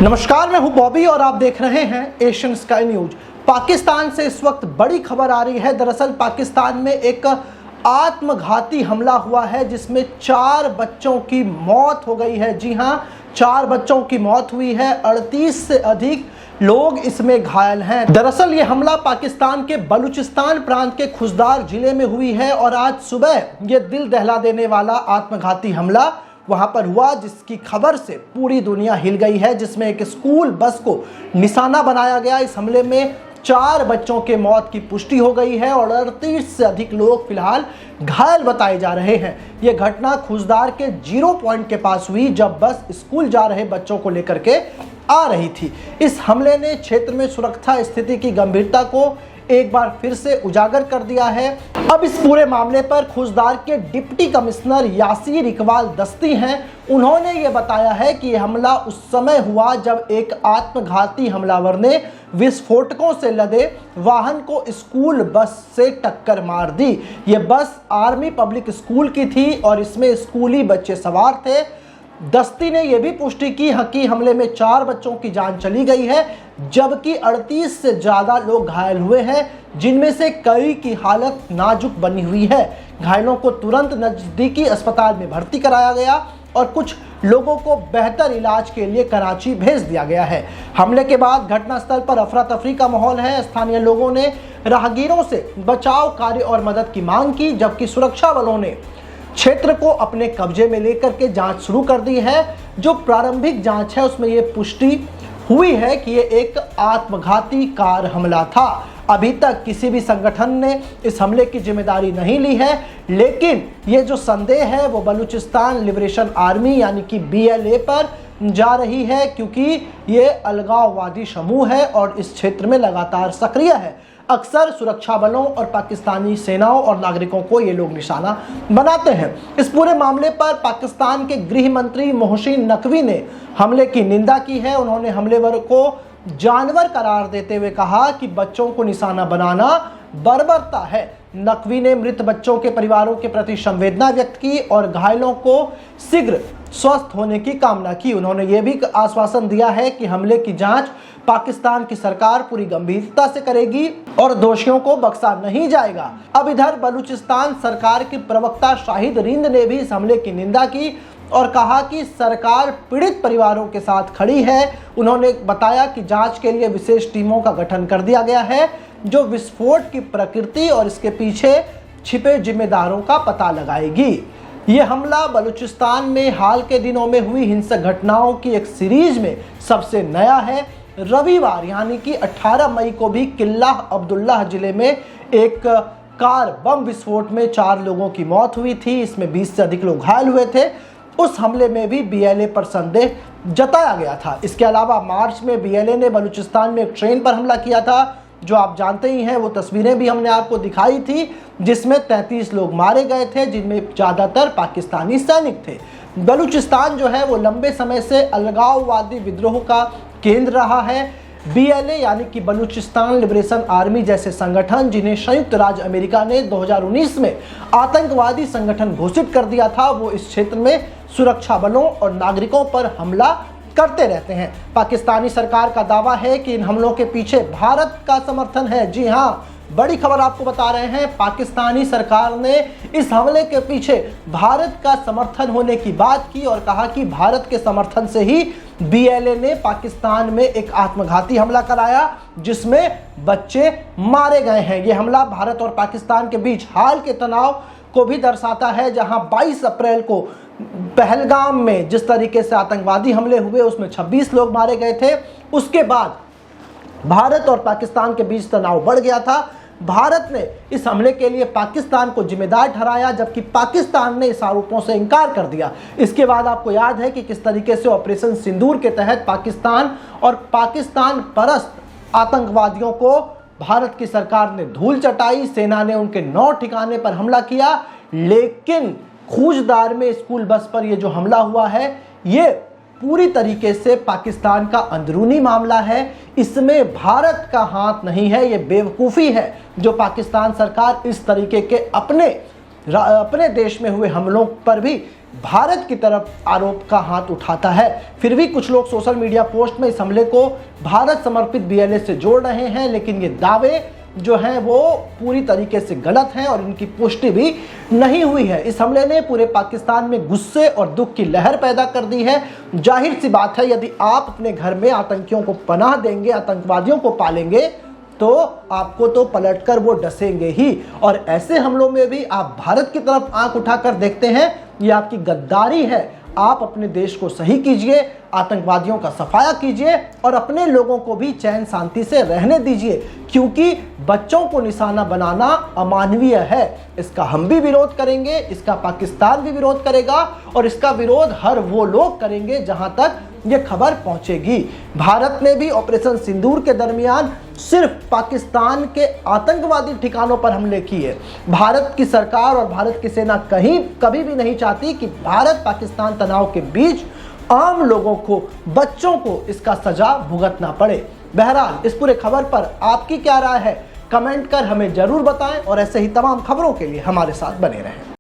नमस्कार, मैं हूं बॉबी और आप देख रहे हैं एशियन स्काई न्यूज। पाकिस्तान से इस वक्त बड़ी खबर आ रही है। दरअसल पाकिस्तान में एक आत्मघाती हमला हुआ है जिसमें 4 बच्चों की मौत हो गई है। जी हां, 4 बच्चों की मौत हुई है, 38 से अधिक लोग इसमें घायल हैं। दरअसल ये हमला पाकिस्तान के बलूचिस्तान प्रांत के खुजदार जिले में हुई है और आज सुबह ये दिल दहला देने वाला आत्मघाती हमला वहां पर हुआ, जिसकी खबर से पूरी दुनिया हिल गई है। जिसमें एक स्कूल बस को निशाना बनाया गया। इस हमले में 4 बच्चों के मौत की पुष्टि हो गई है और 38 से अधिक लोग फिलहाल घायल बताए जा रहे हैं। यह घटना खुजदार के 0 पॉइंट के पास हुई जब बस स्कूल जा रहे बच्चों को लेकर के आ रही थी। इस हमले ने क्षेत्र में सुरक्षा स्थिति की गंभीरता को एक बार फिर से उजागर कर दिया है। अब इस पूरे मामले पर खुजदार के डिप्टी कमिश्नर यासीर इकबाल दस्ती हैं। उन्होंने ये बताया है कि यह हमला उस समय हुआ जब एक आत्मघाती हमलावर ने विस्फोटकों से लदे वाहन को स्कूल बस से टक्कर मार दी। ये बस आर्मी पब्लिक स्कूल की थी और इसमें स्कूली बच्चे सवार थे। दस्ती ने यह भी पुष्टि की कि हमले में 4 बच्चों की जान चली गई है, जबकि 38 से ज़्यादा लोग घायल हुए हैं, जिनमें से कई की हालत नाजुक बनी हुई है। घायलों को तुरंत नज़दीकी अस्पताल में भर्ती कराया गया और कुछ लोगों को बेहतर इलाज के लिए कराची भेज दिया गया है। हमले के बाद घटनास्थल पर अफरा तफरी का माहौल है। स्थानीय लोगों ने राहगीरों से बचाव कार्य और मदद की मांग की, जबकि सुरक्षा बलों ने क्षेत्र को अपने कब्जे में लेकर के जांच शुरू कर दी है। जो प्रारंभिक जांच है उसमें यह पुष्टि हुई है कि यह एक आत्मघाती कार हमला था। अभी तक किसी भी संगठन ने इस हमले की जिम्मेदारी नहीं ली है, लेकिन ये जो संदेह है वो बलूचिस्तान लिबरेशन आर्मी यानी कि BLA पर जा रही है, क्योंकि ये अलगाववादी समूह है और इस क्षेत्र में लगातार सक्रिय है। अक्सर सुरक्षा बलों और पाकिस्तानी सेनाओं और नागरिकों को ये लोग निशाना बनाते हैं। इस पूरे मामले पर पाकिस्तान के गृह मंत्री मोहसिन नकवी ने हमले की निंदा की है। उन्होंने हमलेवर को जानवर करार देते हुए कहा कि बच्चों को निशाना बनाना बर्बरता है। नकवी ने मृत बच्चों के परिवारों के प्रति संवेदना व्यक्त की और घायलों को शीघ्र स्वस्थ होने की कामना की। उन्होंने ये भी आश्वासन दिया है कि हमले की जांच पाकिस्तान की सरकार पूरी गंभीरता से करेगी और दोषियों को बख्शा नहीं जाएगा। अब इधर बलूचिस्तान सरकार के प्रवक्ता शाहिद रिंद ने भी इस हमले की निंदा की और कहा कि सरकार पीड़ित परिवारों के साथ खड़ी है। उन्होंने बताया कि जांच के लिए विशेष टीमों का गठन कर दिया गया है, जो विस्फोट की प्रकृति और इसके पीछे छिपे जिम्मेदारों का पता लगाएगी। ये हमला बलूचिस्तान में हाल के दिनों में हुई हिंसक घटनाओं की एक सीरीज में सबसे नया है। रविवार यानी कि 18 मई को भी किला अब्दुल्लाह जिले में एक कार बम विस्फोट में 4 लोगों की मौत हुई थी। इसमें 20 से अधिक लोग घायल हुए थे। उस हमले में भी BLA पर संदेह जताया गया था। इसके अलावा मार्च में BLA ने बलूचिस्तान में एक ट्रेन पर हमला किया था, जो आप जानते ही हैं। वो तस्वीरें भी हमने आपको दिखाई थी, जिसमें 33 लोग मारे गए थे, जिनमें ज़्यादातर पाकिस्तानी सैनिक थे। बलूचिस्तान जो है वो लंबे समय से अलगाववादी विद्रोह का केंद्र रहा है। BLA यानी कि बलूचिस्तान लिबरेशन आर्मी जैसे संगठन, जिन्हें संयुक्त राज्य अमेरिका ने 2019 में आतंकवादी संगठन घोषित कर दिया था, वो इस क्षेत्र में सुरक्षा बलों और नागरिकों पर हमला करते रहते हैं। पाकिस्तानी सरकार का दावा है कि इन हमलों के पीछे भारत का समर्थन है। जी हाँ, बड़ी खबर आपको बता रहे हैं। पाकिस्तानी सरकार ने इस हमले के पीछे भारत का समर्थन होने की बात की और कहा कि भारत के समर्थन से ही BLA ने पाकिस्तान में एक आत्मघाती हमला कराया, जिसमें बच्चे मारे गए हैं। ये हमला भारत और पाकिस्तान के बीच हाल के तनाव को भी दर्शाता है, जहां 22 अप्रैल को पहलगाम में जिस तरीके से आतंकवादी हमले हुए उसमें 26 लोग मारे गए थे। उसके बाद भारत और पाकिस्तान के बीच तनाव बढ़ गया था। भारत ने इस हमले के लिए पाकिस्तान को जिम्मेदार ठहराया, जबकि पाकिस्तान ने इस आरोपों से इनकार कर दिया। इसके बाद आपको याद है कि किस तरीके से ऑपरेशन सिंदूर के तहत पाकिस्तान और पाकिस्तान परस्त आतंकवादियों को भारत की सरकार ने धूल चटाई। सेना ने उनके 9 ठिकाने पर हमला किया, लेकिन खूजदार में स्कूल बस पर यह जो हमला हुआ है, ये पूरी तरीके से पाकिस्तान का अंदरूनी मामला है। इसमें भारत का हाथ नहीं है। ये बेवकूफ़ी है जो पाकिस्तान सरकार इस तरीके के अपने देश में हुए हमलों पर भी भारत की तरफ आरोप का हाथ उठाता है। फिर भी कुछ लोग सोशल मीडिया पोस्ट में इस हमले को भारत समर्पित BLA से जोड़ रहे हैं, लेकिन ये दावे जो हैं वो पूरी तरीके से गलत हैं और इनकी पुष्टि भी नहीं हुई है। इस हमले ने पूरे पाकिस्तान में गुस्से और दुख की लहर पैदा कर दी है। जाहिर सी बात है, यदि आप अपने घर में आतंकियों को पनाह देंगे, आतंकवादियों को पालेंगे, तो आपको तो पलटकर वो डसेंगे ही। और ऐसे हमलों में भी आप भारत की तरफ आंख उठाकर देखते हैं, ये आपकी गद्दारी है। आप अपने देश को सही कीजिए, आतंकवादियों का सफाया कीजिए और अपने लोगों को भी चैन शांति से रहने दीजिए, क्योंकि बच्चों को निशाना बनाना अमानवीय है। इसका हम भी विरोध करेंगे, इसका पाकिस्तान भी विरोध करेगा और इसका विरोध हर वो लोग करेंगे जहां तक ये खबर पहुंचेगी। भारत ने भी ऑपरेशन सिंदूर के दरमियान सिर्फ पाकिस्तान के आतंकवादी ठिकानों पर हमले किए। भारत की सरकार और भारत की सेना कभी भी नहीं चाहती कि भारत पाकिस्तान तनाव के बीच आम लोगों को, बच्चों को इसका सजा भुगतना पड़े। बहरहाल इस पूरे खबर पर आपकी क्या राय है, कमेंट कर हमें जरूर बताएं और ऐसे ही तमाम खबरों के लिए हमारे साथ बने रहें।